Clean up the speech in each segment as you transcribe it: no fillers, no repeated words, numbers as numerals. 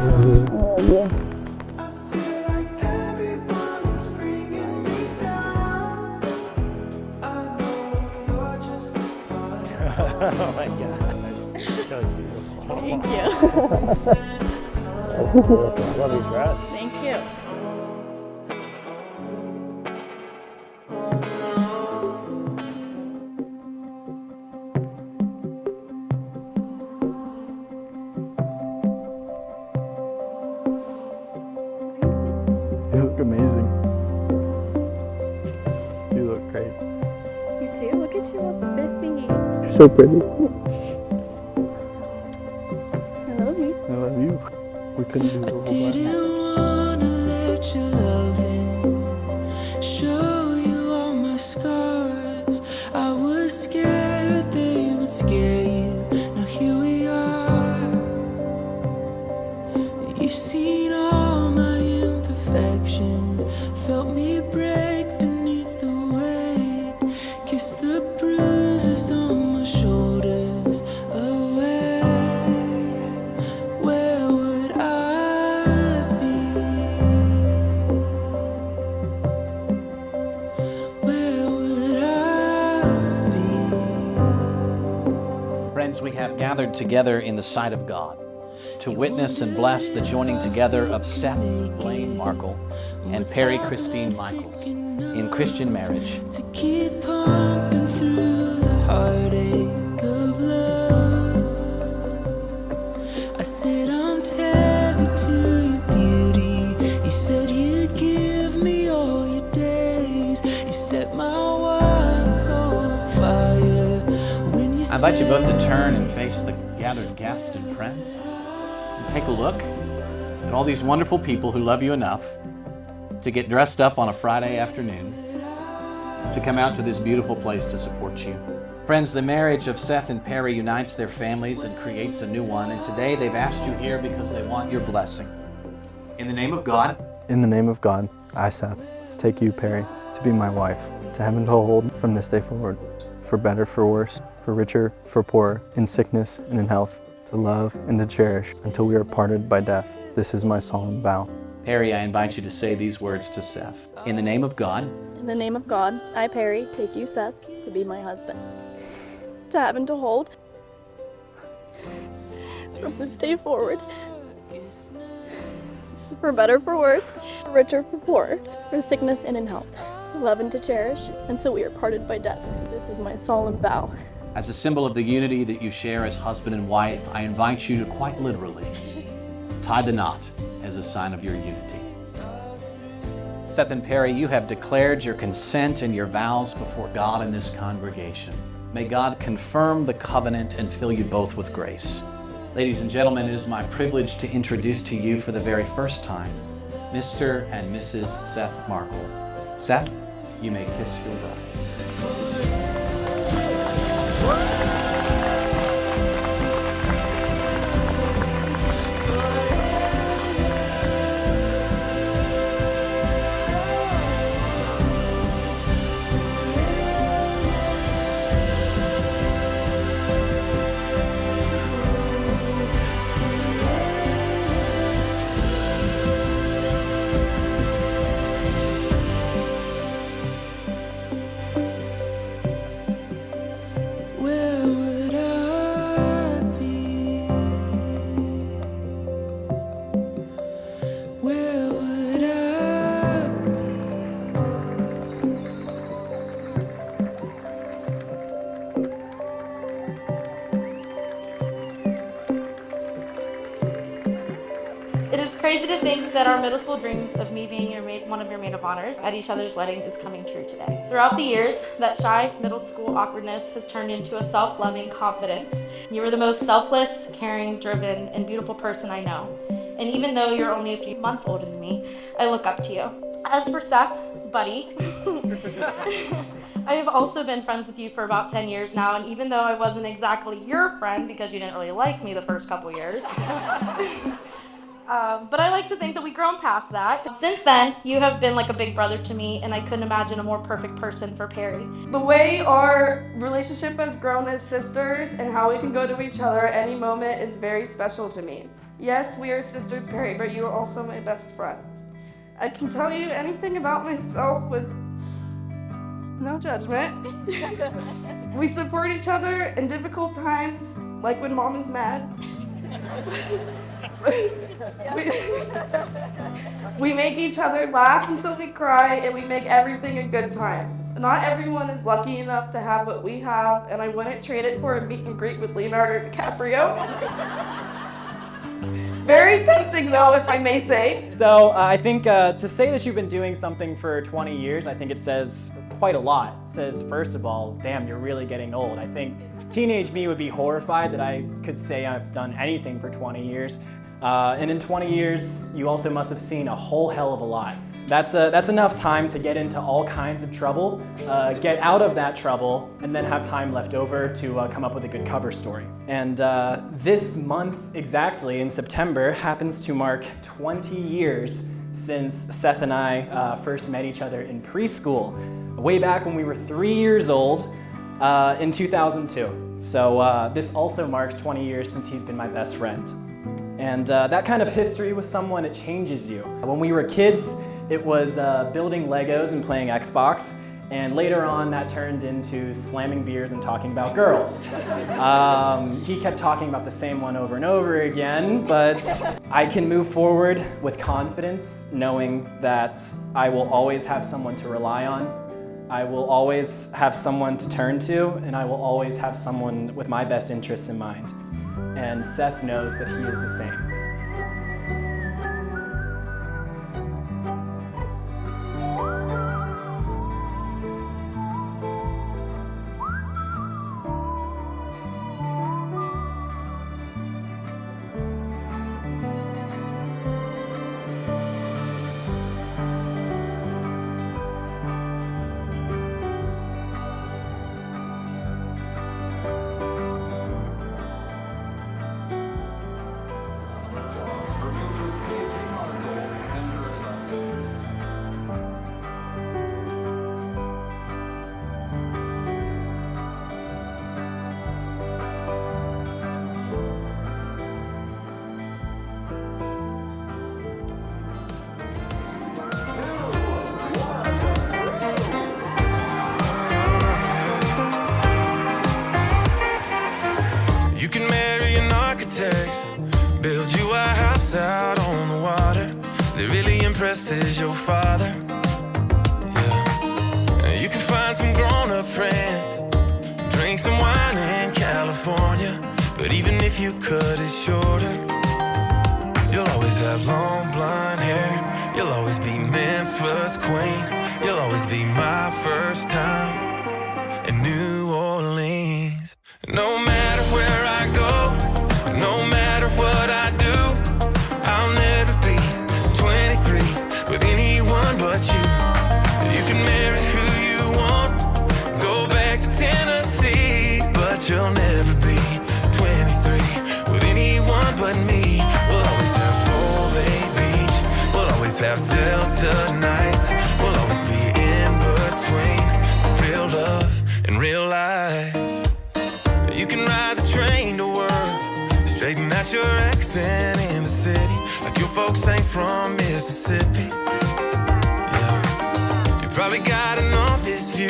love you. Oh my God. So beautiful. Thank you. Love your dress. Thank you. You look amazing. You look great. You too. Look at you all spit thingy. You're so pretty. I love you. I love you. We couldn't do the whole Didn't wanna let you love it, show you all my scars. I was scared they would scare you. Now here we are. You've seen all my imperfections, felt me break beneath the weight, kissed the bruises on my shoulders away. Where would I be? Where would I be? Friends, we have gathered together in the sight of God to witness and bless the joining together of Seth Blaine Markle and Perri Christine Michaels in Christian marriage. To keep pumping through the heartache of love. I said I'm tethered to your beauty. You said you'd give me all your days. You set my wild soul on fire when you I invite you both to turn and face the gathered guests and friends. And take a look at all these wonderful people who love you enough to get dressed up on a Friday afternoon to come out to this beautiful place to support you. Friends, the marriage of Seth and Perri unites their families and creates a new one, and today they've asked you here because they want your blessing. In the name of God, In the name of God, I, Seth, take you, Perri, to be my wife, to have and to hold from this day forward, for better, for worse, for richer, for poorer, in sickness and in health, to love and to cherish until we are parted by death. This is my solemn vow. Perri, I invite you to say these words to Seth. In the name of God, In the name of God, I, Perri, take you, Seth, to be my husband, to have and to hold from this day forward, for better, for worse, for richer, for poorer, for sickness and in health, to love and to cherish until we are parted by death. This is my solemn vow. as a symbol of the unity that you share as husband and wife, I invite you to quite literally tie the knot as a sign of your unity. Seth and Perri, you have declared your consent and your vows before God in this congregation. May God confirm the covenant and fill you both with grace. Ladies and gentlemen, it is my privilege to introduce to you for the very first time, Mr. and Mrs. Seth Markle. Seth, you may kiss your bride. Where would I be? Where would I It is crazy to think that our middle school dreams of me being one of your maid of honors at each other's wedding is coming true today. Throughout the years, that shy middle school awkwardness has turned into a self-loving confidence. You are the most selfless, caring, driven, and beautiful person I know. And even though you're only a few months older than me, I look up to you. As for Seth, buddy, I have also been friends with you for about 10 years now, and even though I wasn't exactly your friend because you didn't really like me the first couple years, but I like to think that we've grown past that. Since then, you have been like a big brother to me, and I couldn't imagine a more perfect person for Perri. The way our relationship has grown as sisters and how we can go to each other at any moment is very special to me. Yes, we are sisters, Perri, but you are also my best friend. I can tell you anything about myself with no judgment. We support each other in difficult times, like when Mom is mad. We make each other laugh until we cry, and we make everything a good time. Not everyone is lucky enough to have what we have, and I wouldn't trade it for a meet and greet with Leonardo DiCaprio. Very tempting though, if I may say. So I think to say that you've been doing something for 20 years, I think it says quite a lot. It says, first of all, damn, you're really getting old. I think teenage me would be horrified that I could say I've done anything for 20 years. And in 20 years, you also must have seen a whole hell of a lot. That's enough time to get into all kinds of trouble, get out of that trouble, and then have time left over to come up with a good cover story. And this month exactly, in September, happens to mark 20 years since Seth and I first met each other in preschool, way back when we were 3 years old in 2002. So this also marks 20 years since he's been my best friend. And that kind of history with someone, it changes you. When we were kids, it was building Legos and playing Xbox, and later on that turned into slamming beers and talking about girls. He kept talking about the same one over and over again, but I can move forward with confidence, knowing that I will always have someone to rely on. I will always have someone to turn to, and I will always have someone with my best interests in mind. And Seth knows that he is the same. You can marry an architect, build you a house out on the water that really impresses your father. Yeah. You can find some grown-up friends, drink some wine in California, but even if you cut it shorter, you'll always have long blonde hair. You'll always be Memphis queen. You'll always be my first time in New Orleans. No matter where I go, no matter what I do, I'll never be 23 with anyone but you. You can marry who you want, go back to Tennessee, but you'll never be 23 with anyone but me. We'll always have Foley Beach, we'll always have Delta nights, we'll always be in between real love and real life. You can ride the train to work, straighten out your accent in the city, like your folks ain't from Mississippi. Yeah. You probably got an office view,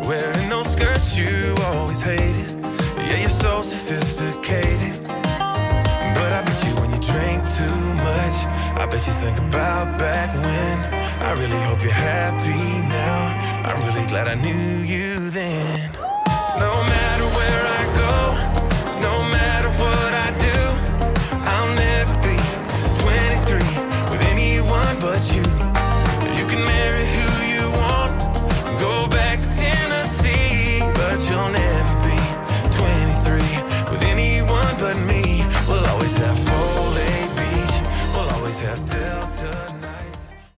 wearing those skirts you always hated. Yeah, you're so sophisticated, but I bet you when you drink too much, I bet you think about back when. I really hope you're happy now. I'm really glad I knew you then. No matter where I go, no matter what I do, I'll never be 23 with anyone but you. You can marry who you want, go back to Tennessee, but you'll never be 23 with anyone but me. We'll always have Foley Beach, we'll always have Delta nights.